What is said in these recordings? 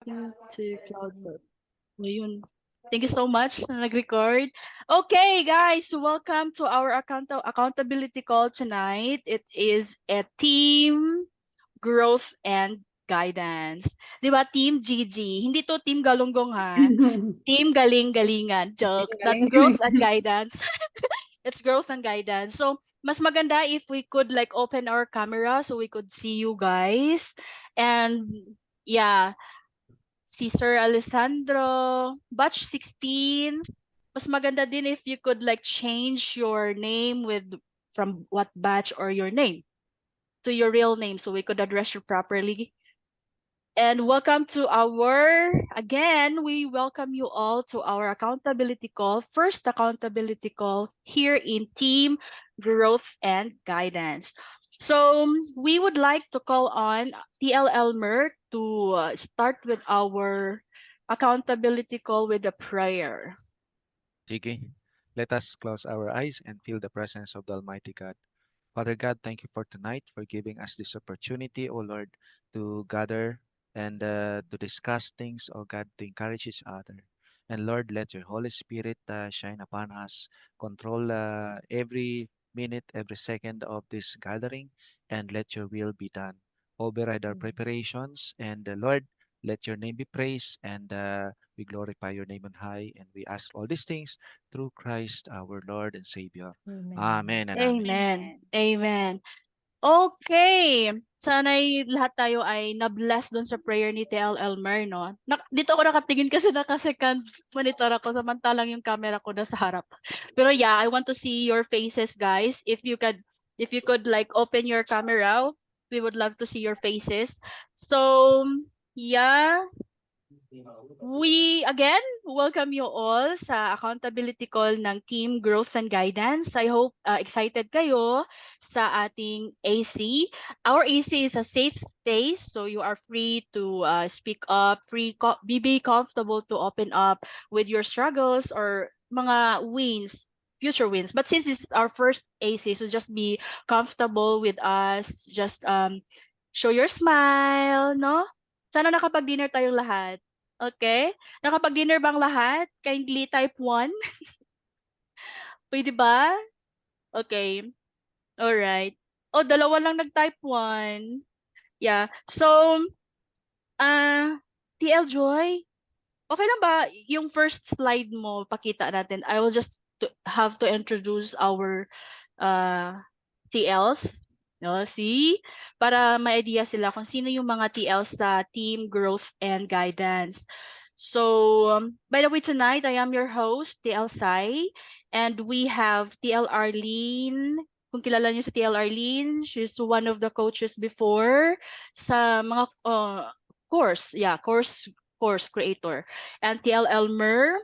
To cloud work. Ayun. Thank you so much na nag-record. Okay, guys, welcome to our accountability call tonight. It is a team growth and guidance. 'Di ba, Team GG? Hindi to Team Galunggong ha. Team galing-galingan. Joke. That Galing, growth galing. and guidance. It's growth and guidance. So, mas maganda if we could like open our camera so we could see you guys. And yeah, si Sir Alessandro, batch 16. Mas maganda din if you could like change your name with from what batch or your name to your real name so we could address you properly. And welcome to again, we welcome you all to our accountability call, first accountability call here in Team Growth and Guidance. So we would like to call on TL Elmer to start with our accountability call with a prayer. Sige, let us close our eyes and feel the presence of the Almighty God. Father God, thank you for tonight, for giving us this opportunity, O Lord, to gather and to discuss things, O God, to encourage each other. And Lord, let your Holy Spirit shine upon us, control every minute, every second of this gathering, and let your will be done. Override our preparations, and Lord, let your name be praised, and we glorify your name on high, and we ask all these things through Christ our Lord and Savior. Amen. Amen and amen. Amen. Amen. Okay. Sana'y lahat tayo ay na-bless doon sa prayer ni TL Elmer, no? Dito ako nakatingin kasi naka-second monitor ako samantalang yung camera ko nasa harap. Pero yeah, I want to see your faces, guys. If you could like open your camera, we would love to see your faces. So, yeah, we again welcome you all sa accountability call ng Team Growth and Guidance. I hope excited kayo sa ating AC. Our AC is a safe space, so you are free to speak up, be comfortable to open up with your struggles or mga wins, future wins. But since this is our first AC, so just be comfortable with us. Just show your smile, no? Sana nakapag-dinner tayong lahat. Okay? Nakapag-dinner bang lahat? Kindly type 1. Pwede ba? Okay. Alright. Oh, dalawa lang nag-type 1. Yeah. So, uh, TL Joy, okay lang ba yung first slide mo, pakita natin. I will just have to introduce our uh, TLs. No, see? Para may idea sila kung sino yung mga TLs sa Team Growth and Guidance. So, by the way, tonight I am your host, TL Sai, and we have TL Arlene. Kung kilala niyo si TL Arlene, she's one of the coaches before sa mga course creator. And TL Elmer,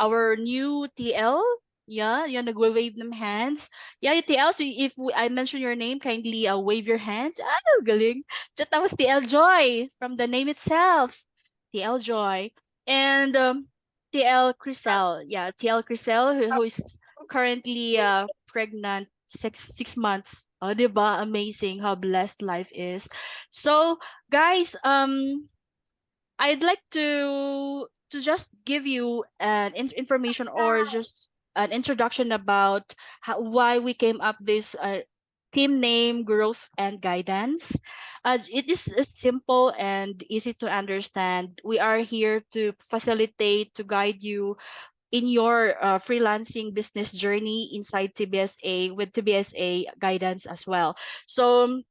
our new TL. Yeah, yan nagwa-wave ng hands. Yeah, TL, so if I mention your name, kindly wave your hands. Ah, galing. So tapos TL Joy from the name itself. TL Joy. And TL Crisel. Yeah, TL Crisel who is currently pregnant 6 months. Oh, 'di ba? Amazing how blessed life is. So, guys, I'd like to just give you an information or just an introduction about why we came up this team name growth and guidance. It is simple and easy to understand. We are here to facilitate, to guide you in your freelancing business journey inside TBSA with TBSA guidance as well. So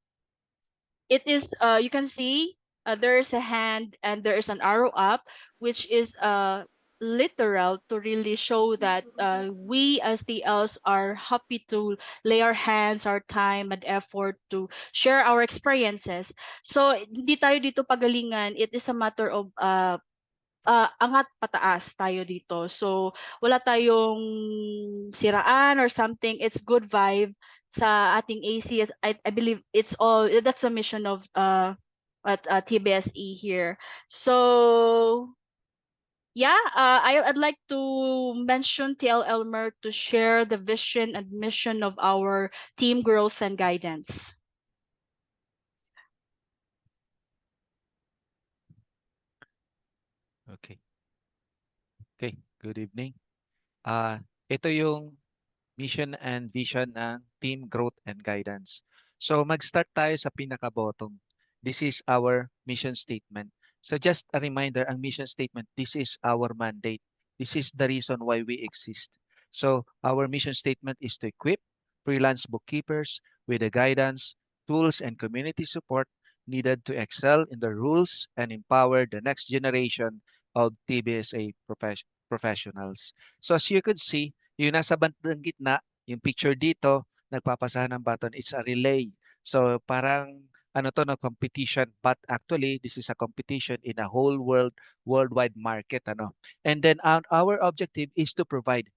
it is you can see there is a hand and there is an arrow up, which is literal to really show that we as the else are happy to lay our hands, our time and effort to share our experiences. So hindi tayo dito pagalingan, it is a matter of angat pataas tayo dito. So, wala tayong siraan or something. It's good vibe sa ating AC. I believe it's all, that's the mission of at TBSE here. So, yeah, I'd like to mention TL Elmer to share the vision and mission of our team growth and guidance. Okay. Okay. Good evening. Ito yung mission and vision ng Team Growth and Guidance. So mag-start tayo sa pinaka-bottom. This is our mission statement. So just a reminder, ang mission statement, this is our mandate. This is the reason why we exist. So our mission statement is to equip freelance bookkeepers with the guidance, tools, and community support needed to excel in the rules and empower the next generation of TBSA professionals. So as you could see, yung nasa bandang gitna, yung picture dito, nagpapasahan ng baton, it's a relay. So parang ano to no competition, but actually this is a competition in a whole worldwide market ano. And then our objective is to provide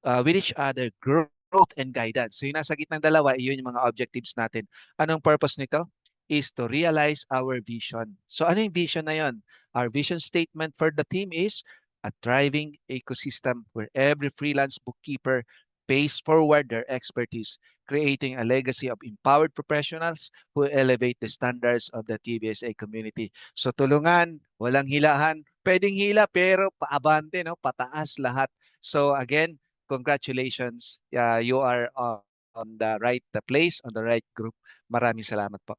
with each other growth and guidance. So yung nasa gitnang dalawa, yun yung mga objectives natin. Anong purpose nito? Is to realize our vision. So ano yung vision na yun? Our vision statement for the team is a thriving ecosystem where every freelance bookkeeper pays forward their expertise, creating a legacy of empowered professionals who elevate the standards of the TBSA community. So tulungan, walang hilahan. Pwedeng hila pero paabante, no? Pataas lahat. So again, congratulations. You are on the right place, on the right group. Maraming salamat po.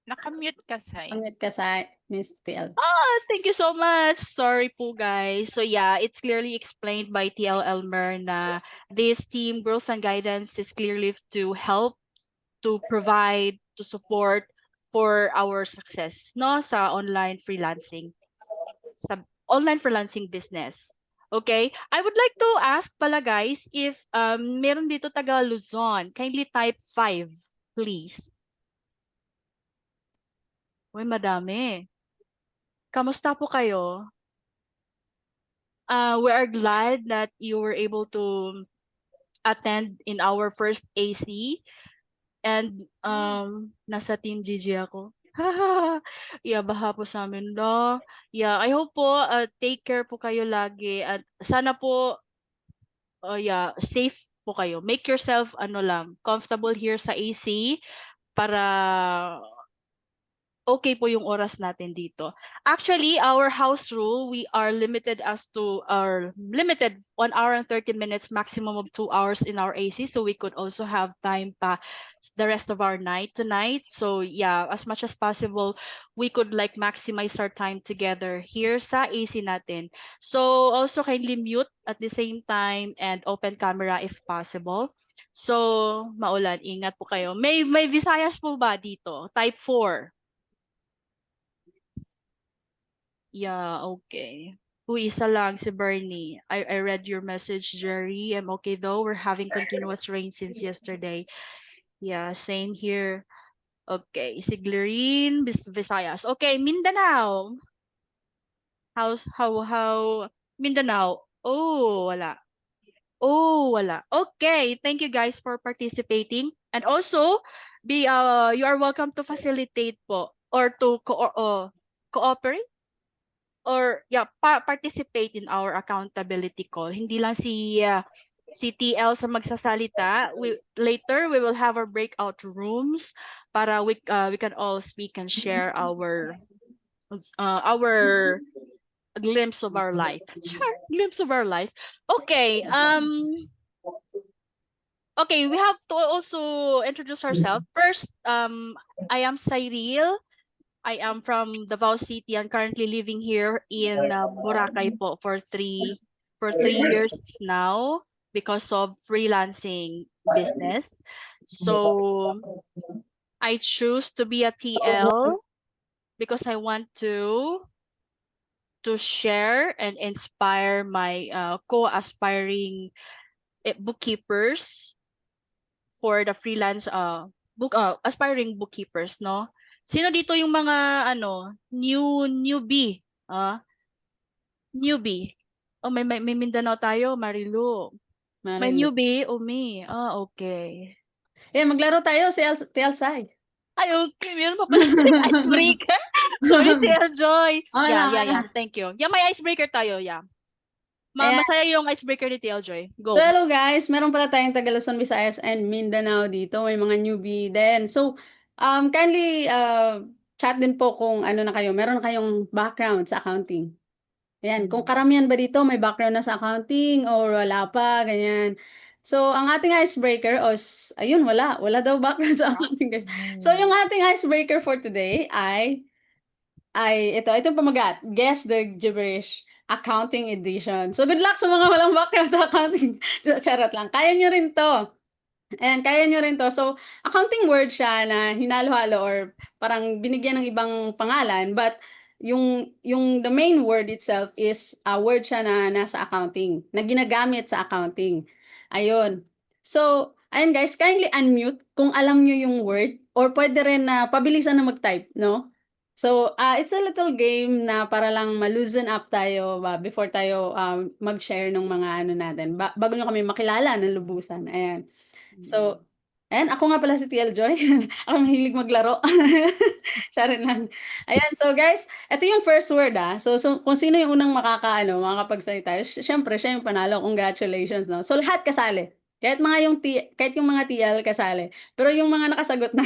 Nakamute ka, Sai. Pangit ka sa Miss TL. Thank you so much. Sorry po guys. So yeah, it's clearly explained by TL Elmer na this team growth and guidance is clearly to help, to provide, to support for our success no sa online freelancing, sa online freelancing business. Okay? I would like to ask pala guys if meron dito taga Luzon, kindly type 5 please. Uy, madami. Kamusta po kayo? We are glad that you were able to attend in our first AC and nasa Team GG ako. Yeah, baha po sa amin no. Yeah, I hope po take care po kayo lagi at sana po yeah, safe po kayo. Make yourself comfortable here sa AC para okay po yung oras natin dito. Actually, our house rule, we are limited as to our limited 1 hour and 30 minutes, maximum of 2 hours in our AC. So we could also have time pa the rest of our night tonight. So yeah, as much as possible, we could like maximize our time together here sa AC natin. So also kindly mute at the same time and open camera if possible. So maulan, ingat po kayo. May Visayas po ba dito? Type 4. Yeah, okay. Isa lang, si Bernie. I read your message, Jerry. I'm okay though. We're having continuous rain since yesterday. Yeah, same here. Okay, si Glorine, Visayas. Okay, Mindanao. How Mindanao? Oh, wala. Oh, wala. Okay, thank you guys for participating. And also, you are welcome to facilitate po or to cooperate or yeah, participate in our accountability call. Hindi lang si TL sa magsasalita. Later we will have our breakout rooms para we can all speak and share our glimpse of our life. Glimpse of our life. Okay, okay, we have to also introduce ourselves. First, I am Cyril. I am from Davao City and currently living here in Boracay po for 3 years now because of freelancing business. So I choose to be a TL because I want to share and inspire my co-aspiring bookkeepers for the freelance aspiring bookkeepers, no? Sino dito yung mga newbie? Newbie. Oh, may Mindanao tayo, Marilu. May newbie, me. Okay. Maglaro tayo si TL Sai. Ay, okay. Meron pa pala icebreaker. Sorry, TL Joy. Okay Yeah, lang, yeah. Thank you. Yeah, may icebreaker tayo, yeah. Ayan. Masaya yung icebreaker ni TL Joy. Go. So, hello guys, meron pala tayong taga Luzon, Visayas, and Mindanao dito. May mga newbie din. So, kindly chat din po kung ano na kayo. Meron na kayong background sa accounting. Ayan, kung karamihan ba dito may background na sa accounting or wala pa, ganyan. So, ang ating icebreaker, ayun, wala. Wala daw background sa accounting, guys. So, yung ating icebreaker for today ay ito pamagat. Guess the gibberish accounting edition. So, good luck sa mga walang background sa accounting. Charot lang. Kaya nyo rin to. Ayan, kaya nyo rin to. So, accounting word siya na hinalo-halo or parang binigyan ng ibang pangalan, but yung the main word itself is a word siya na nasa accounting, na ginagamit sa accounting. Ayun. So, ayun guys, kindly unmute kung alam nyo yung word or pwede rin na pabilisan na mag-type, no? So, it's a little game na para lang ma-loosen up tayo before tayo mag-share ng mga ano natin. Bago nyo kami makilala ng lubusan. Ayan. So, ayan, ako nga pala si TL Joy. Ako mahilig maglaro. Charin lang. Ayan, so guys, ito yung first word So kung sino yung unang makakapagsalita, syempre, siya yung panalo. Congratulations, no? So, lahat kasali. Kahit yung mga TL kasali. Pero yung mga nakasagot na,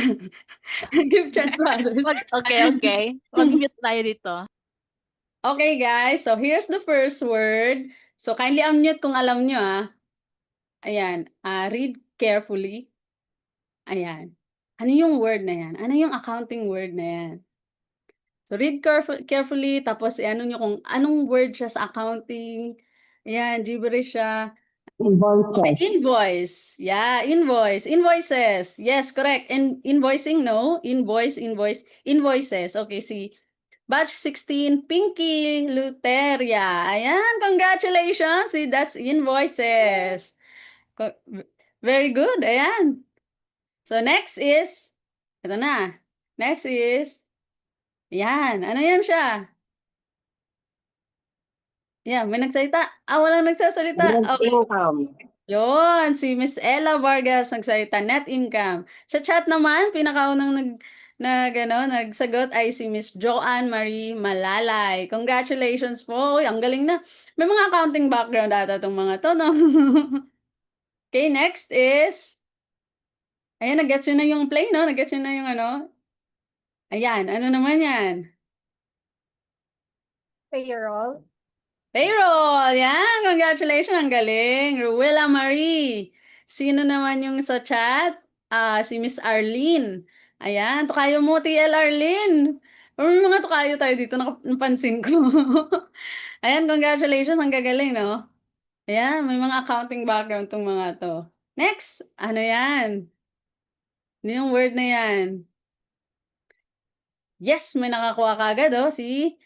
give chance to others. Okay. Mag-mute tayo dito. Okay, guys. So, here's the first word. So, kindly unmute kung alam nyo, Ayan. Read carefully. Ayan. Ano yung word na yan? Ano yung accounting word na yan? So, read carefully, tapos ano nyo kung anong word siya sa accounting. Ayan, gibberish siya. Okay, invoice. Yeah, invoice. Invoices. Yes, correct. And invoicing, no? Invoices. Okay, see. Batch 16, Pinky Luteria. Ayan, congratulations. See, that's invoices. Very good. Ayan. So, next is, ito na. Next is, yan. Ano yan siya? Yan, may nagsalita. Walang nagsasalita. Okay. Yun, si Miss Ella Vargas nagsalita, net income. Sa chat naman, pinakaunang nagsagot ay si Miss Joanne Marie Malalay. Congratulations po. Uy, ang galing na. May mga accounting background ata itong mga to, no? Okay, next is, ayan, nag-gets yun na yung play, no? Nag-gets yun na yung ano. Ayan, ano naman yan? Payroll. Payroll! Yan! Congratulations! Ang galing! Ruela Marie! Sino naman yung sa chat? Si Miss Arlene. Ayan, tukayo mo, TL Arlene! May mga tukayo tayo dito, napansin ko. Ayan, congratulations! Ang gagaling, no? Ayan, may mga accounting background tong mga to. Next! Ano yan? Ano yung word na yan? Yes, may nakakuha kagad, si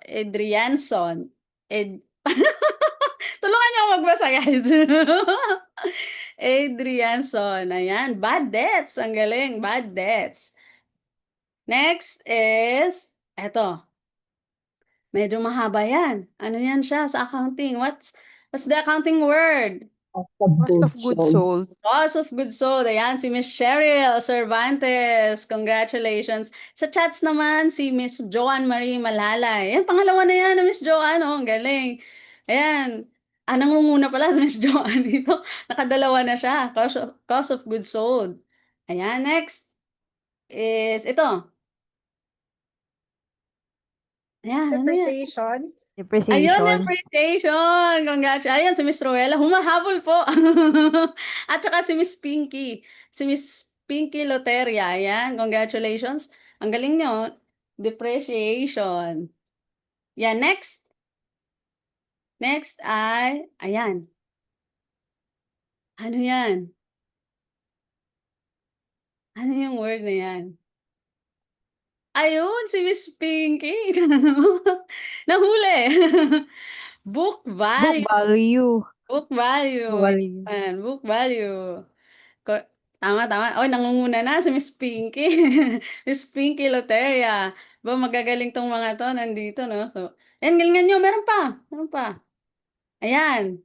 Adrianson. Tulungan niyo ako magbasa, guys. Adrianson. Ayan, bad debts. Ang galing, bad debts. Next is, eto. Medyo mahaba yan. Ano yan siya sa accounting? What's the accounting word? Cost of goods sold. Cost of goods sold. Ayan, si Miss Cheryl Cervantes. Congratulations. Sa chats naman, si Miss Joanne Marie Malalay. Ayan, pangalawa na yan na Miss Joanne. Ang galing. Ayan. Nangunguna pala si Miss Joanne dito. Nakadalawa na siya. Cost of goods sold. Ayan, next is ito. Ayan, ano yan? Ayun, depreciation. Congratulations. Ayun, si Miss Roella. Humahabol po. At saka si Miss Pinky. Si Miss Pinky Loteria. Ayan, congratulations. Ang galing nyo. Depreciation. Yan, next. Next ay, ayan. Ano yan? Ano yung word na yan? Ayun, si Miss Pinky. Nahuli. Book value. Book value. Ayan, book value. Tama. Oy, nangunguna na si Miss Pinky. Miss Pinky Loteria. Magagaling tong mga to nandito, no? So, ayan, galingan nyo. Meron pa. Ayan.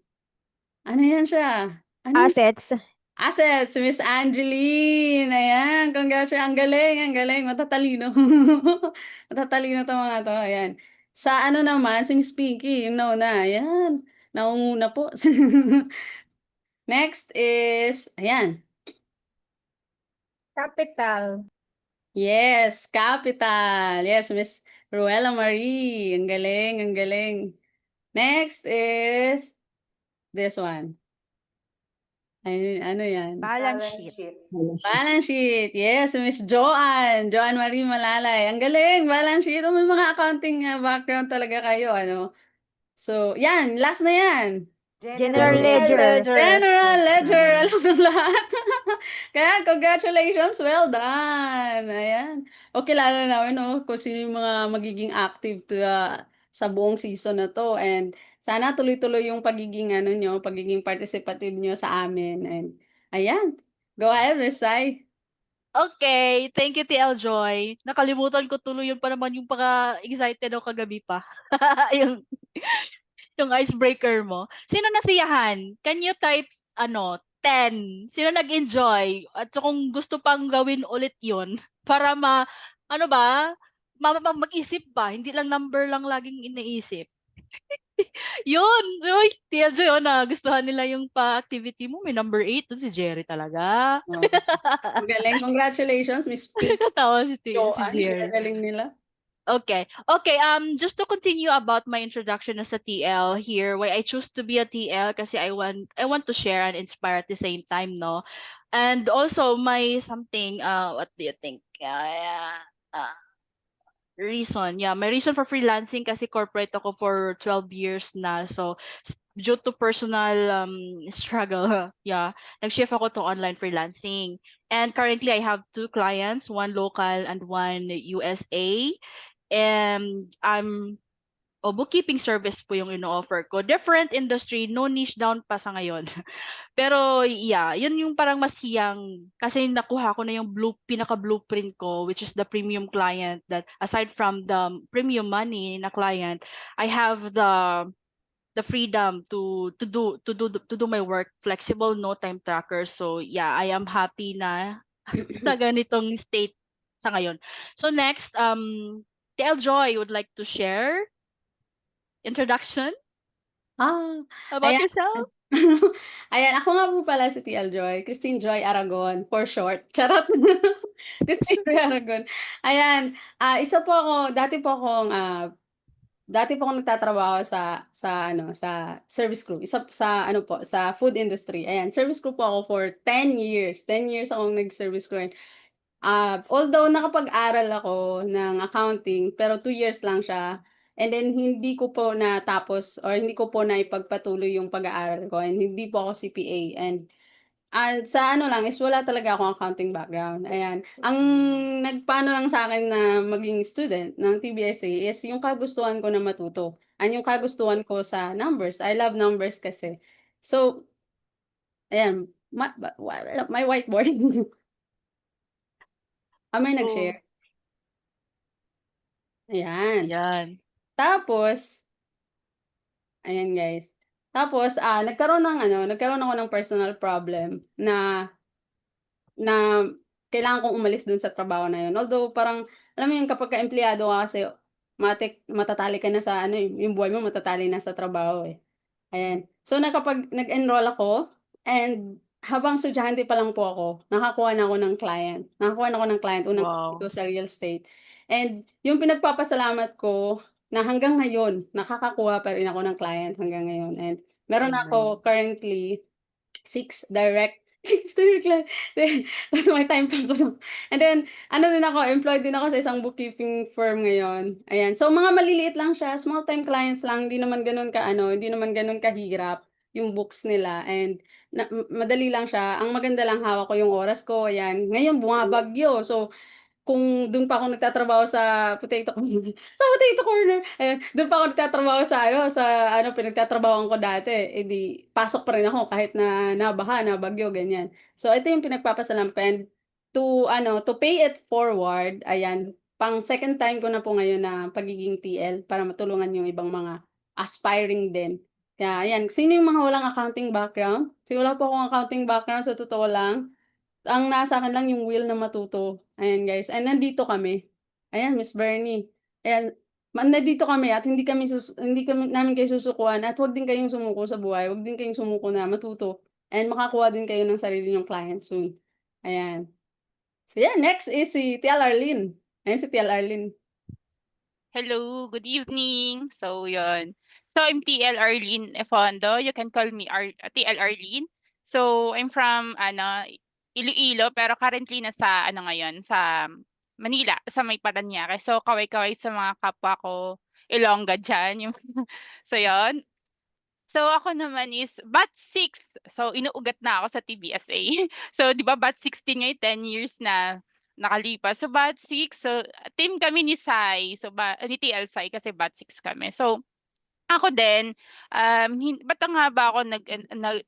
Ano yan siya? Ano yan? Assets. Assets, Miss Angeline. Ayan, congratulations. Ang galing. Matatalino. Matatalino to mga to. Ayan. Sa ano naman, si Miss Pinky, yung nauna. Ayan. Nangunguna po. Next is, ayan. Capital. Yes, capital. Yes, Miss Ruela Marie. Ang galing. Next is this one. Ano yan? Balance sheet. Balance sheet. Yes, Miss Joanne Marie Malalay. Ang galing, balance sheet. Oh, may mga accounting background talaga kayo, ano? So, yan, last na yan. General ledger. General ledger, alam ng lahat. Kaya, congratulations, well done. Ayan. O, kilala namin, no, kung sino yung mga magiging active sa buong season na to. And sana tuloy-tuloy yung pagiging participative nyo sa amin. And, ayan. Go ahead, Miss Sai. Okay, thank you TL Joy. Nakalimutan ko tuloy yun pa naman yung paka-excited ako kagabi pa. yung yung icebreaker mo. Sino nasiyahan? Can you type 10? Sino nag-enjoy? At so kung gusto pang gawin ulit yun para ano ba, mag-isip ba? Hindi lang number lang laging iniisip. Yun! Uy, Tia Joy, gustuhan nila yung pa-activity mo. May number 8 dun si Jerry talaga. Oh. Ang galing. Congratulations, Miss Pink. Tawa si Joanne. Jerry. Ang galing nila. Okay. Just to continue about my introduction as a TL here, why I choose to be a TL kasi I want to share and inspire at the same time, no? And also my something, what do you think? Reason. Yeah, my reason for freelancing kasi corporate ako for 12 years na. So, due to personal struggle, yeah, nag-shift ako to online freelancing. And currently, I have 2 clients, one local and one USA. And bookkeeping service po yung ino-offer ko. Different industry, no niche down pa sa ngayon. Pero yeah, yun yung parang mas hiyang kasi nakuha ko na yung pinaka-blueprint ko, which is the premium client, that aside from the premium money na client, I have the freedom to do my work flexible, no time tracker. So yeah, I am happy na sa ganitong state sa ngayon. So next, TL Joy would like to share introduction about Ayan. yourself. Ayan, ako nga po pala si TL Joy, Christine Joy Aragon, for short. Charot. Christine Joy Aragon. Ayan, dati po akong nagtatrabaho sa service crew. Sa food industry. Ayan, service crew po ako for 10 years. 10 years akong nag-service crew. Although nakapag-aral ako ng accounting, pero 2 years lang siya. And then hindi ko po natapos or hindi ko po naipagpatuloy yung pag-aaral ko, and hindi po ako CPA. And sa ano lang is wala talaga akong accounting background. Ayan. Ang nagpaano lang sa akin na maging student ng TBSA is yung kagustuhan ko na matuto. Yung kagustuhan ko sa numbers. I love numbers kasi. So, ayan, my whiteboard. May Oh, nag-share. Ayan. yan. Tapos, ayan guys. Tapos, nagkaroon ako ng personal problem na kailangan kong umalis dun sa trabaho na yun. Although parang, alam mo yun, kapag ka-empleyado ka kasi, matatali ka na sa yung buhay mo matatali na sa trabaho eh. Ayan. So, nag-enroll ako, and habang estudyante pa lang po ako, nakakuha na ako ng client. Unang Wow. ko sa real estate. And yung pinagpapasalamat ko, na hanggang ngayon, nakakakuha pa rin ako ng client hanggang ngayon. And meron ako currently 6 direct client. Tapos may time pa ako. And then, employed din ako sa isang bookkeeping firm ngayon. Ayan. So, mga maliliit lang siya, small time clients lang, hindi naman ganun kahirap yung books nila. And madali lang siya. Ang maganda lang, hawak ko yung oras ko. Ayan. Ngayon, bumabagyo. So, kung dun pa ako nagtatrabaho sa potato corner, ayan, dun pa ako nagtatrabaho sa pinagtatrabahuhan ko dati, eh di pasok pa rin ako kahit na nabaha, nabagyo, ganyan. So ito yung pinagpapasalamat ko, and to pay it forward, ayan, pang second time ko na po ngayon na pagiging TL para matulungan yung ibang mga aspiring din. Kaya ayan, sino yung mga walang accounting background? Kasi wala po akong accounting background sa totoo lang. Ang nasa akin lang yung will na matuto. Ayan guys, and nandito kami. Ayan, Miss Bernie. Ayan, nandito kami at hindi kami namin kayo susukuan at huwag din kayong sumuko sa buhay. Huwag din kayong sumuko na matuto and makakuha din kayo ng sarili nyong client soon. Ayan. So yeah, next is si TL Arlene. Ayan si TL Arlene. Hello, good evening. So, yun. So, I'm TL Arlene Efondo. You can call me TL Arlene. So, I'm from Iloilo, pero currently nasa ngayon sa Manila, sa may Parañaque. So, kaway-kaway sa mga kapwa ko Ilongga dyan. So, yun. So, ako naman is batch 6. So, inuugat na ako sa TBSA. So, di ba batch 16 ngayon, 10 years na nakalipas. So, batch 6. So, team kami ni Sai. So, ni TL Sai kasi batch 6 kami. So, ako din, ba't nga ba ako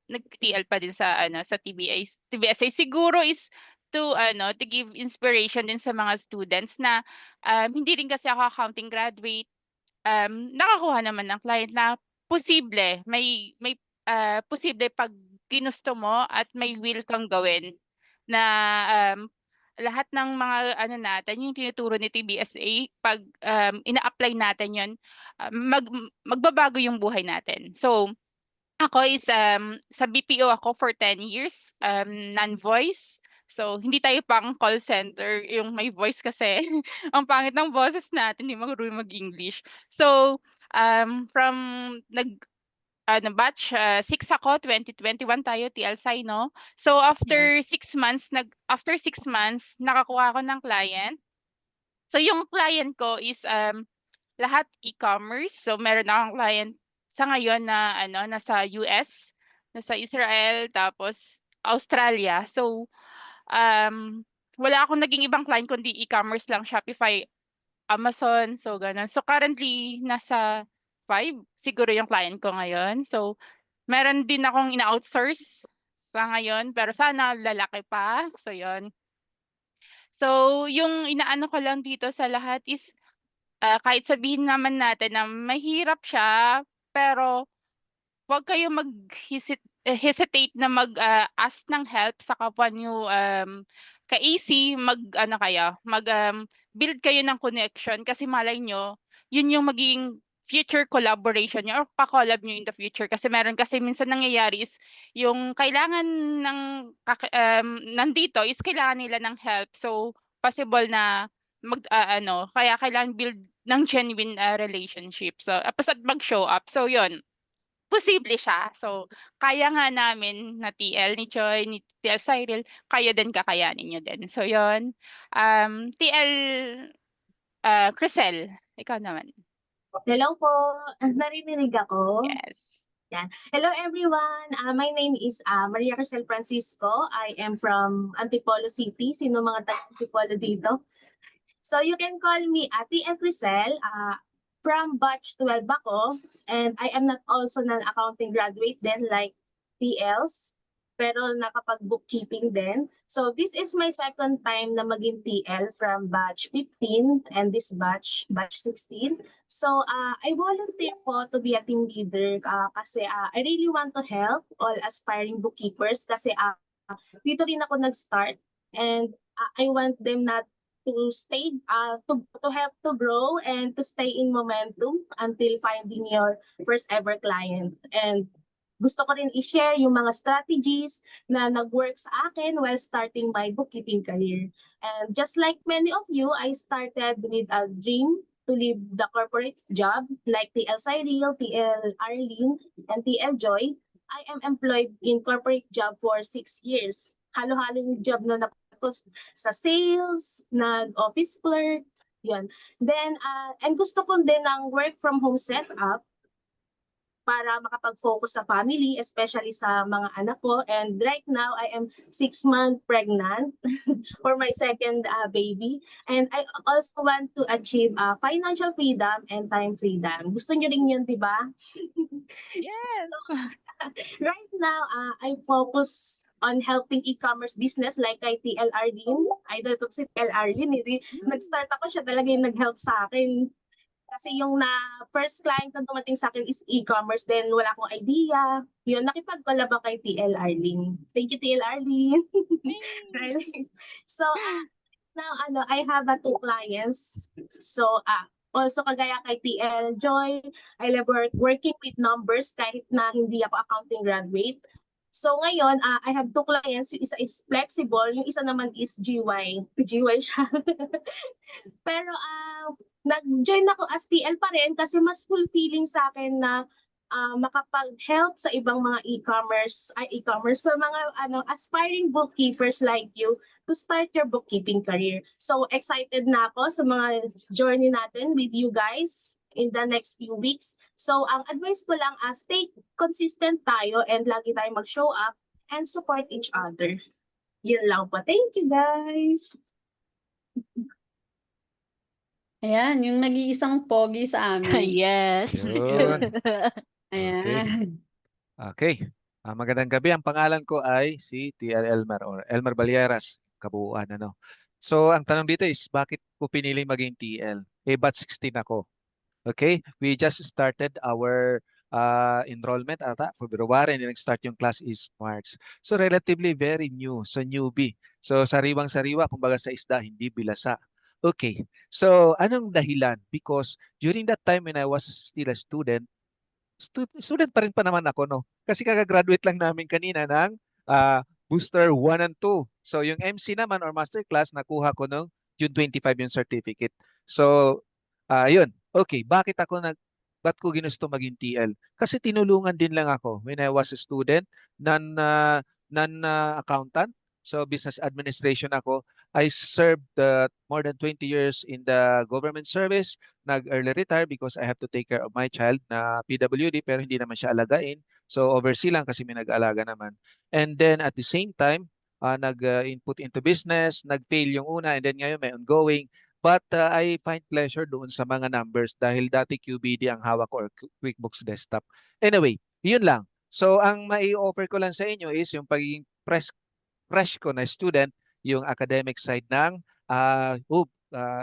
nag-TL pa din sa sa TBSA? Siguro is to give inspiration din sa mga students na hindi rin kasi ako accounting graduate, nakakuha naman ng client na posible pag ginusto mo at may will kang gawin na lahat ng mga natin yung tinuturo ni TBSA 'pag ina-apply natin yun, magbabago yung buhay natin. So, ako is sa BPO ako for 10 years, non-voice. So, hindi tayo pang call center, yung may voice kasi ang pangit ng boses natin, hindi marunong mag-English. So, from batch 6 ako, 2021 tayo, TL Sai, no? So, after 6 months, nakakuha ako ng client. So, yung client ko is lahat e-commerce. So, meron akong client sa ngayon na nasa US, nasa Israel, tapos Australia. So, wala akong naging ibang client kundi e-commerce lang, Shopify, Amazon, so gano'n. So, currently nasa 5 siguro yung client ko ngayon. So, meron din akong ina-outsource sa ngayon, pero sana lalaki pa. So, yun. So, yung inaano ko lang dito sa lahat is kahit sabihin naman natin na mahirap siya, pero huwag kayong hesitate na ask ng help sa kapwa niyo ka-AC, build kayo ng connection kasi malay niyo, yun yung magiging future collaboration niyo or pa-collab niyo in the future. Kasi meron kasi minsan nangyayari is yung kailangan ng nandito is kailangan nila ng help. So, possible na kaya kailangan build ng genuine relationship. So, tapos at mag-show up. So, yun. Posible siya. So, kaya nga namin na TL ni Joy, ni TL Cyril, kaya din kakayanin niyo din. So, yun. TL Crisel, ikaw naman. Hello po. Narinig ako? Yes. Yan. Hello everyone. My name is Maria Crisel Francisco. I am from Antipolo City. Sino mga taga-Antipolo dito? So you can call me Ate and Crisel. From batch 12 ako. And I am not also an accounting graduate then like TLs. Pero nakapag-bookkeeping din. So this is my second time na maging TL from batch 15 and this batch 16. So I volunteer po to be a team leader kasi I really want to help all aspiring bookkeepers kasi dito rin ako nag-start and I want them not to stay to help to grow and to stay in momentum until finding your first ever client. And gusto ko rin i-share yung mga strategies na nag-work sa akin while starting my bookkeeping career. And just like many of you, I started with a dream to leave the corporate job like TL Cyril, TL Arlene, and TL Joy. I am employed in corporate job for 6 years. Halo-halo yung job na napako sa sales, nag-office clerk, yun. Then, and gusto ko din ng work from home setup para makapag-focus sa family, especially sa mga anak ko. And right now, I am 6 months pregnant for my second baby. And I also want to achieve financial freedom and time freedom. Gusto nyo rin yun, di ba? Yes. So, right now, I focus on helping e-commerce business like kay TL Arlene. Idol ko si TL Arlene. Nag-start ako, siya talaga yung nag-help sa akin. Kasi yung first client na dumating sa akin is e-commerce, then wala akong idea. Yun, nakipag-collab ako kay TL Arlene. Thank you, TL Arlene. Right. So, now, I have 2 clients. So, also kagaya kay TL Joy, I love working with numbers kahit na hindi ako accounting graduate. So ngayon, I have 2 clients. Yung isa is flexible, yung isa naman is GY. GY siya. Pero nag-join ako as TL pa rin kasi mas fulfilling sa akin na makapag-help sa ibang mga e-commerce sa mga aspiring bookkeepers like you to start your bookkeeping career. So excited na ako sa mga journey natin with you guys in the next few weeks. So ang advice ko lang, stay consistent tayo and lagi tayong mag-show up and support each other. Yun lang po. Thank you, guys. Ayan, yung nag-iisang pogi sa amin. Yes. Yun. Ayan. Okay. Magandang gabi. Ang pangalan ko ay si TL Elmer or Elmer Balieras, kabuuan ano. So, ang tanong dito is bakit ko pinili maging TL? Batch 16 ako. Okay? We just started our enrollment ata February and nag-start yung class is March. So, relatively very new. So, newbie. So, sariwang-sariwa, kumbaga sa isda, hindi bilasa. Okay. So, anong dahilan? Because during that time when I was still a student pa rin pa naman ako, no? Kasi kaka-graduate lang namin kanina ng Booster 1 and 2. So, yung MC naman or Masterclass, nakuha ko nung June 25 yung certificate. So, yun. Okay, ba't ko ginusto maging TL? Kasi tinulungan din lang ako when I was a student, non-accountant. So, business administration ako. I served more than 20 years in the government service. Nag-early retire because I have to take care of my child na PWD pero hindi naman siya alagain. So, oversee lang kasi may nag-alaga naman. And then at the same time, nag-input into business, nag-fail yung una and then ngayon may ongoing. But I find pleasure doon sa mga numbers dahil dati QBD ang hawak ko or QuickBooks Desktop. Anyway, yun lang. So, ang mai-offer ko lang sa inyo is yung pagiging fresh ko na student, yung academic side ng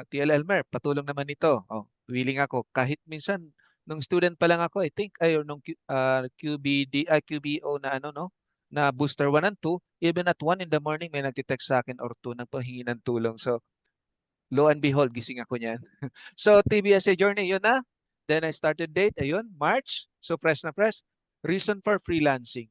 TL Elmer, patulong naman ito. Oh, willing ako. Kahit minsan, nung student pa lang ako, I think, nung QBO na no? Na booster 1 and 2, even at 1 in the morning, may nagtitext sa akin or 2 nagpahingi ng tulong. So, lo and behold, gising ako niyan. So, TBSA journey, yun na. Then I started date, ayun, March. So, fresh na fresh. Reason for freelancing.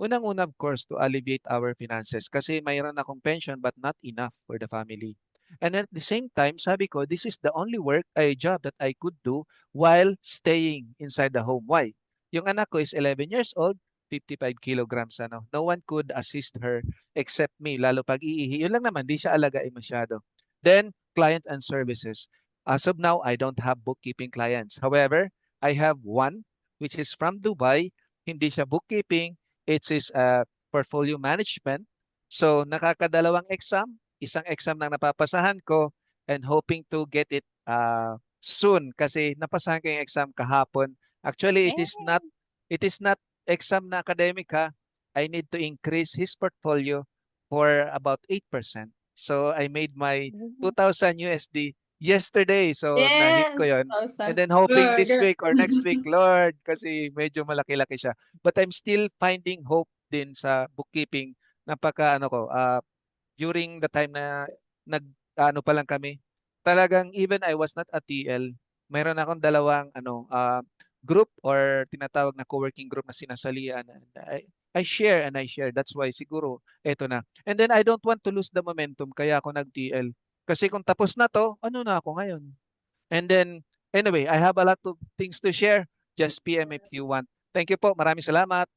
Unang-una, of course, to alleviate our finances kasi mayroon akong pension but not enough for the family. And at the same time, sabi ko, this is the only job that I could do while staying inside the home. Why? Yung anak ko is 11 years old, 55 kilograms. Ano. No one could assist her except me, lalo pag iihi. Yun lang naman, di siya alagain masyado. Then, client and services. As of now, I don't have bookkeeping clients. However, I have one which is from Dubai. Hindi siya bookkeeping. It is portfolio management. So nakakadalawang exam, isang exam lang napapasahan ko and hoping to get it soon kasi napasahan ko yung exam kahapon. Actually, it is not exam na academic ha. I need to increase his portfolio for about 8%. So I made my 2,000 USD yesterday. So na-hit ko yon. And then hoping this week or next week, Lord, kasi medyo malaki-laki siya. But I'm still finding hope din sa bookkeeping. During the time na pa lang kami, talagang even I was not a TL, mayroon akong dalawang group or tinatawag na co-working group na sinasalian. And I share. That's why siguro eto na. And then I don't want to lose the momentum kaya ako nag-TL. Kasi kung tapos na to, ano na ako ngayon? And then, anyway, I have a lot of things to share. Just PM if you want. Thank you po. Maraming salamat.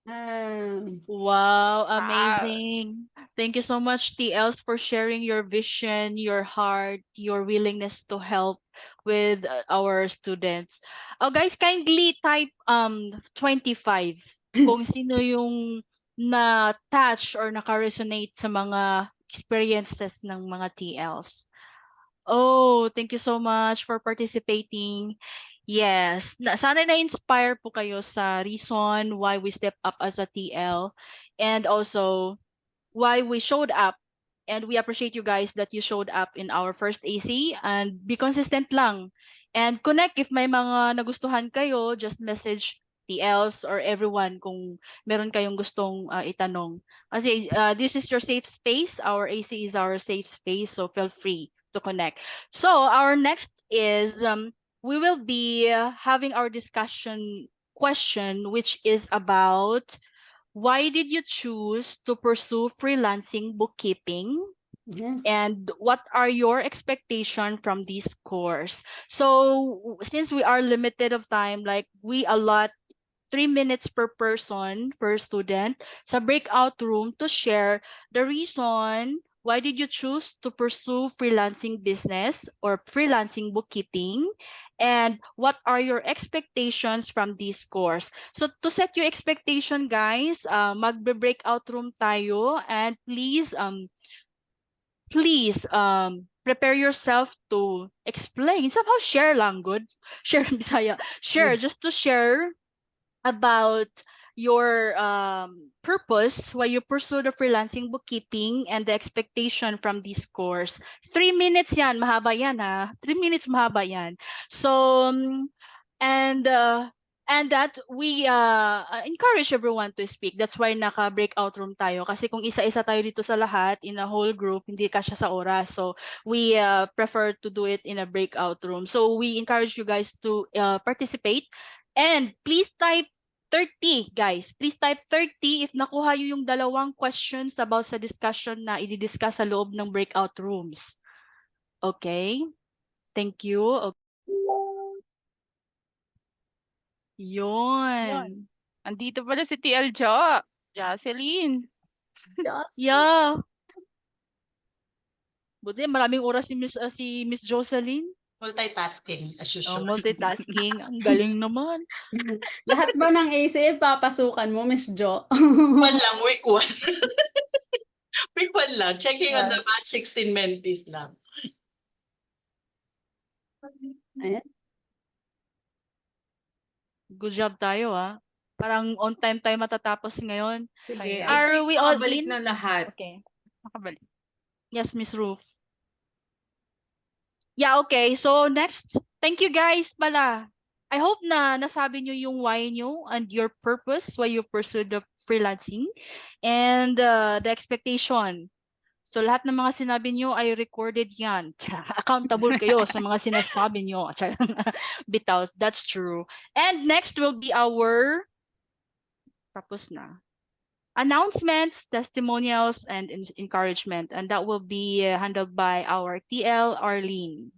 Wow, amazing. Thank you so much, TLs, for sharing your vision, your heart, your willingness to help with our students. Oh, guys, kindly type 25 kung sino yung na-touch or naka-resonate sa mga experiences ng mga TLs. Oh, thank you so much for participating. Yes, sana na-inspire po kayo sa reason why we step up as a TL and also why we showed up And we appreciate you guys that you showed up in our first AC, and be consistent lang. And connect if may mga nagustuhan kayo, just message TLs or everyone kung meron kayong gustong itanong. Kasi this is your safe space. Our AC is our safe space, so feel free to connect. So our next is we will be having our discussion question, which is about why did you choose to pursue freelancing bookkeeping? Yeah. And what are your expectations from this course? So since we are limited of time, like we allot 3 minutes per person per student sa breakout room to share the reason why did you choose to pursue freelancing business or freelancing bookkeeping, and what are your expectations from this course. So to set your expectation, guys, magbe-breakout room tayo, and please prepare yourself to explain, somehow share lang good, share Bisaya, share, just to share about your purpose why you pursue the freelancing bookkeeping and the expectation from this course. 3 minutes yan, mahaba yan ha. 3 minutes mahaba yan. So, and uh, and that we encourage everyone to speak. That's why naka-breakout room tayo. Kasi kung isa-isa tayo dito sa lahat, in a whole group, hindi kasya sa oras. So, we prefer to do it in a breakout room. So, we encourage you guys to participate. And please type 30, guys. Please type 30 if nakuha nyo yung dalawang questions about sa discussion na i-discuss sa loob ng breakout rooms. Okay? Thank you. Okay. Yun. Andito pala si TL Jo. Jocelyn. Yeah. Buti maraming oras si Miss Jocelyn. Multitasking, as Oh, usual. multitasking. Ang galing naman. Lahat ba ng AC papasukan mo, Miss Jo? One lang, week 1. Week 1 lang. Checking on Yeah. the batch 16 mentees lang. Ayan. Good job tayo Parang on time tayo matatapos ngayon. Sige, Kaya- Are we all nakabalik in? na lahat. Okay. Nakabalik. Yes, Miss Ruth. Yeah, okay. So next, thank you guys pala. I hope na nasabi nyo yung why nyo and your purpose, why you pursue the freelancing, and the expectation. So lahat ng mga sinabi nyo ay recorded yan. Accountable kayo sa mga sinasabi nyo. Bitaw, that's true. And next will be our, tapos na, announcements, testimonials, and encouragement. And that will be handled by our TL Arlene.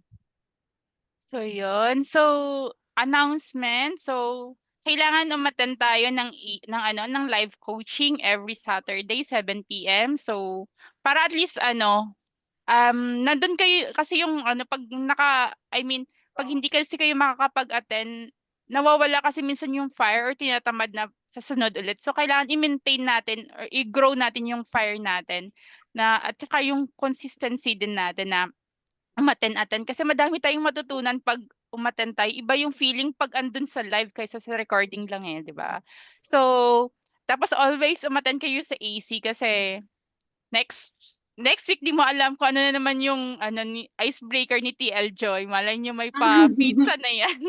So, yun. So, announcement. So, kailangan umattend tayo ng live coaching every Saturday, 7 p.m. So, para at least nandun kayo kasi yung pag hindi kasi kayo makakapag-attend, nawawala kasi minsan yung fire or tinatamad na sa sunod ulit. So, kailangan i-maintain natin or i-grow natin yung fire natin at saka yung consistency din natin na umattend kasi madami tayong matutunan pag umattend tayo. Iba yung feeling pag andun sa live kaysa sa recording lang di ba? So, tapos always umattend kayo sa AC kasi next week di mo alam kung ano na naman yung icebreaker ni TL Joy. Malay nyo may pa-pizza na yan.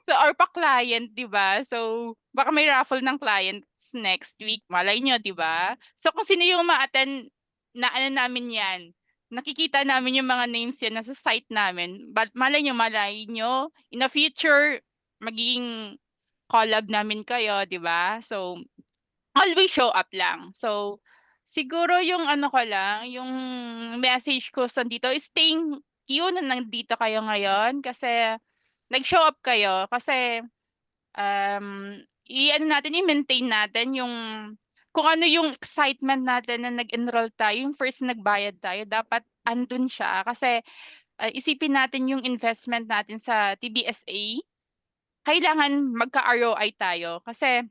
So, or pa-client, di ba? So, baka may raffle ng clients next week. Malay nyo, di ba? So, kung sino yung ma-attend na namin yan, nakikita namin yung mga names yan nasa site namin. But malay nyo, in the future, magiging collab namin kayo, di ba? So, always show up lang. So, siguro yung yung message ko dito is thank you na nandito kayo ngayon kasi nag-show up kayo kasi i-maintain natin yung kung ano yung excitement natin na nag-enroll tayo, yung first nagbayad tayo, dapat andun siya. Kasi isipin natin yung investment natin sa TBSA, kailangan magka-ROI tayo. Kasi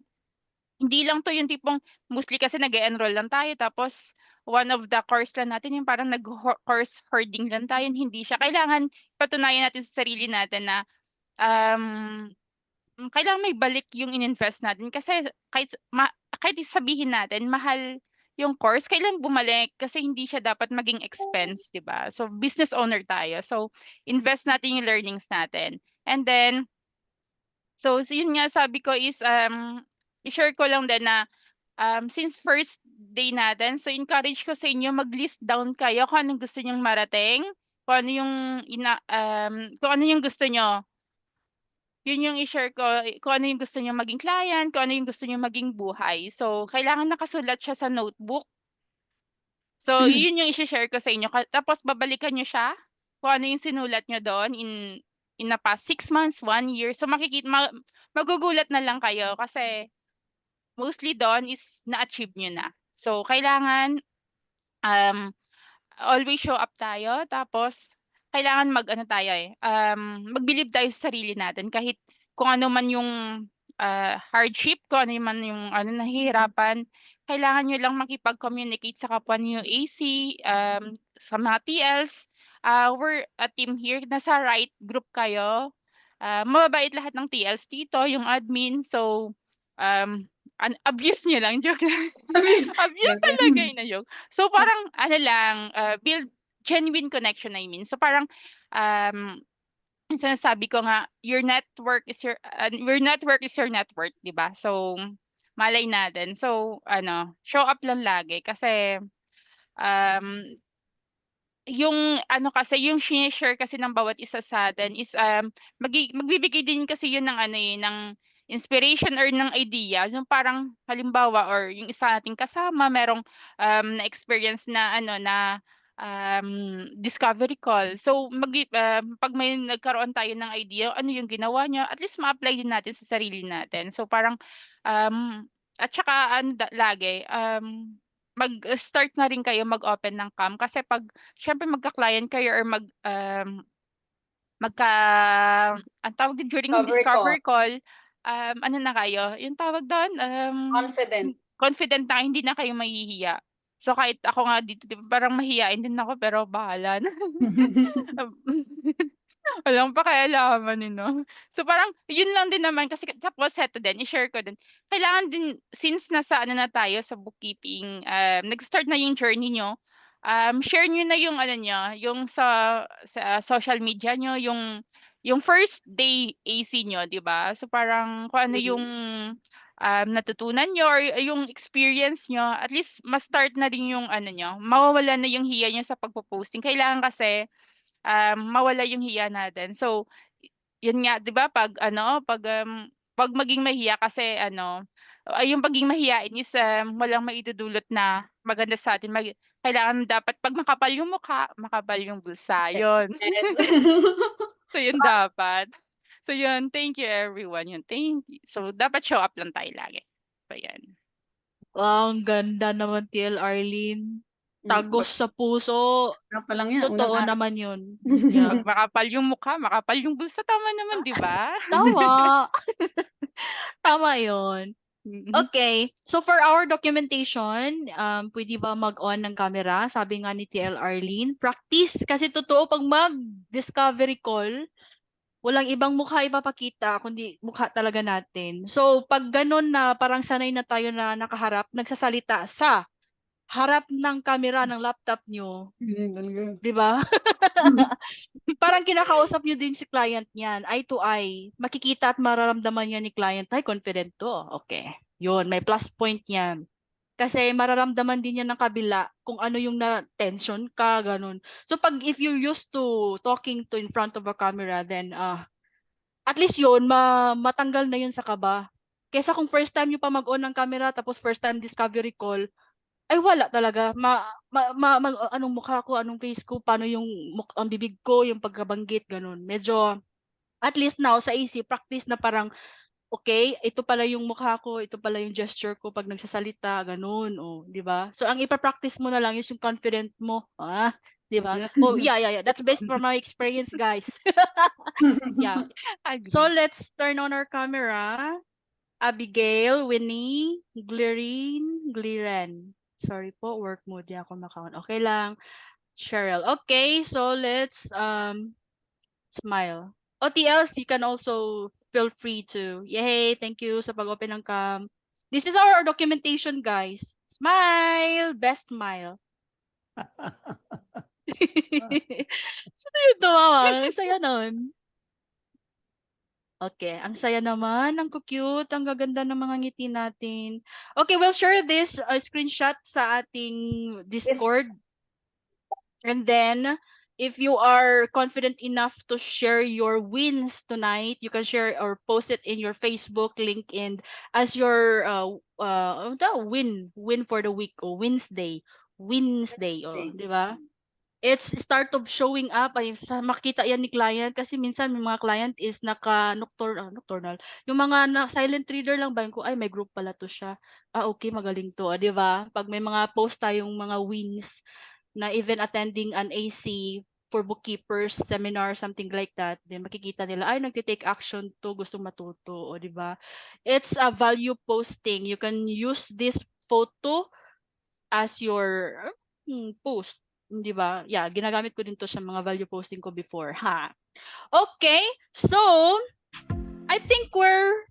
hindi lang to yung tipong mostly kasi nag-enroll lang tayo tapos one of the course lang natin yung parang nag-course hoarding lang tayo. Hindi siya. Kailangan patunayan natin sa sarili natin na kailangan may balik yung in-invest natin kasi kahit sabihin natin mahal yung course, kailan bumalik kasi hindi siya dapat maging expense, 'di ba? So business owner tayo. So invest natin yung learnings natin. And then so yun nga sabi ko is i-share ko lang din na since first day natin, so encourage ko sa inyo mag-list down kayo kung anong gusto nyong marating, kung ano yung kung ano yung gusto nyo. Yun yung i-share ko, kung ano yung gusto nyo maging client, kung ano yung gusto nyo maging buhay. So, kailangan nakasulat siya sa notebook. So, yun yung i-share ko sa inyo. Tapos, babalikan nyo siya, kung ano yung sinulat nyo doon in the past 6 months, 1 year. So, magugulat na lang kayo kasi mostly doon is na-achieve nyo na. So, kailangan um, always show up tayo. Tapos, kailangan mag-ano tayo mag-believe tayo sa sarili natin. Kahit kung ano man yung hardship, kung ano man yung nahihirapan, kailangan nyo lang makipag-communicate sa kapwa niyo AC, sa mga TLs. We're a team here. Nasa right group kayo. Mababait lahat ng TLs dito, yung admin. So, abuse nyo lang. Joke lang. Abuse. Abuse talaga yun na joke. So, parang, build genuine connection, I mean. So, parang, yung sinasabi ko nga, your network is your net worth, di ba? So, malay natin. So, show up lang lagi kasi, yung yung share kasi ng bawat isa sa atin is magbibigay din kasi yun ng ng inspiration or ng idea. Yung parang halimbawa or yung isa nating kasama merong na-experience na discovery call. So pag may nagkaroon tayo ng idea, ano yung ginawa niya, at least ma-apply din natin sa sarili natin. So parang at saka lagi mag-start na rin kayo mag-open ng cam kasi pag syempre magka-client kayo or magka ang tawag din during yung Discovery discovery call, ano na kayo, yung tawag doon, Confident. confident na hindi na kayo mahihiya. So kahit ako nga dito, di ba, parang mahiyain din ako pero bahala na. Walang pakialaman eh, 'no? So parang yun lang din naman kasi tapos eto din, i-share ko din. Kailangan din since nasa na tayo sa bookkeeping, nag-start na yung journey niyo, share niyo na yung niyo, yung sa social media niyo, yung first day AC niyo, 'di ba? So parang kung ano yung natutunan niyo or yung experience niyo, at least ma-start na din yung niyo, mawawalan na yung hiya niyo sa pagpo-posting. Kailangan kasi mawala yung hiya natin. So, yun nga, 'di ba, pag maging mahiya kasi yung pagiging mahiyain is walang maidudulot na maganda sa atin. Kailangan dapat pag makapal yung mukha, makapal yung bulsa, yun. Yes. So, yun dapat. So, yun, thank you everyone. Yun, thank you. So, dapat show up lang tayo lagi. So, yan. Wow, ang ganda naman, TL Arlene. Tagos sa puso. Una pa lang yan. Totoo Unang araw. naman yun. Pag Yeah. makapal yung mukha, makapal yung bulsa, tama naman, di ba? Tama. Tama yun. Mhm. Okay. So for our documentation, pwede ba mag-on ng camera? Sabi nga ni TL Arlene, practice. Kasi totoo, pag mag-discovery call, walang ibang mukha ipapakita, kundi mukha talaga natin. So pag ganun na parang sanay na tayo na nakaharap, nagsasalita sa harap ng camera ng laptop nyo, Talaga. di ba? Parang kinakausap nyo din si client niyan, eye to eye. Makikita at mararamdaman niya ni client, ay, confident to. Okay. Yun, may plus point yan. Kasi mararamdaman din niya ng kabila kung ano yung na-tension ka, ganun. So pag if you're used to talking to in front of a camera, then at least yun, matanggal na yun sa kaba. Kesa kung first time nyo pa mag-on ng camera, tapos first time discovery call, ay wala talaga. Anong mukha ko, anong face ko, paano yung ang bibig ko, yung pagkabanggit, ganun. Medyo, at least now, sa isip, practice na parang, okay, ito pala yung mukha ko, ito pala yung gesture ko pag nagsasalita, ganun, di ba? So, ang ipa-practice mo na lang is yung confident mo, di ba? Oh, yeah. That's based from my experience, guys. Yeah. So, Agree. let's turn on our camera. Abigail, Winnie, Gliren. Sorry po, work mode di ako makaon. Okay lang. Cheryl. Okay, so let's smile. OTLs, you can also feel free to. Yay, thank you sa pag-open ng cam. This is our documentation, guys. Smile, best smile. Sino yung tumawa? Ang saya nun. Okay, ang saya naman, ang cute, ang gaganda ng mga ngiti natin. Okay, we'll share this screenshot sa ating Discord. And then, if you are confident enough to share your wins tonight, you can share or post it in your Facebook, LinkedIn as your win for the week o Wednesday, oh, di ba? It's start of showing up ay makita yan ni client kasi minsan may mga client is nocturnal. Yung mga silent reader lang ba ko ay may group pala to siya. Okay, magaling to, di ba? Pag may mga post tayong mga wins na even attending an AC for bookkeepers seminar, something like that, then makikita nila ay nagte-take action to, gusto matuto, o di ba? It's a value posting. You can use this photo as your post. Di ba? Yeah, ginagamit ko din to sa mga value posting ko before. Ha. Okay, so I think we're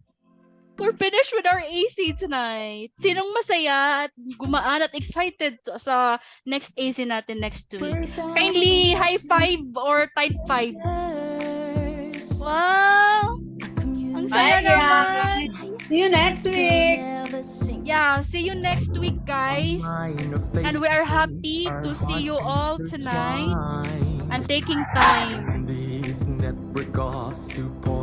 finished with our AC tonight. Sinong masaya at gumaan at excited sa next AC natin next week? Kindly high five or type 5. Wow! Ang saya naman! See you next week! Yeah, see you next week, guys. And we are happy to see you all tonight and taking time.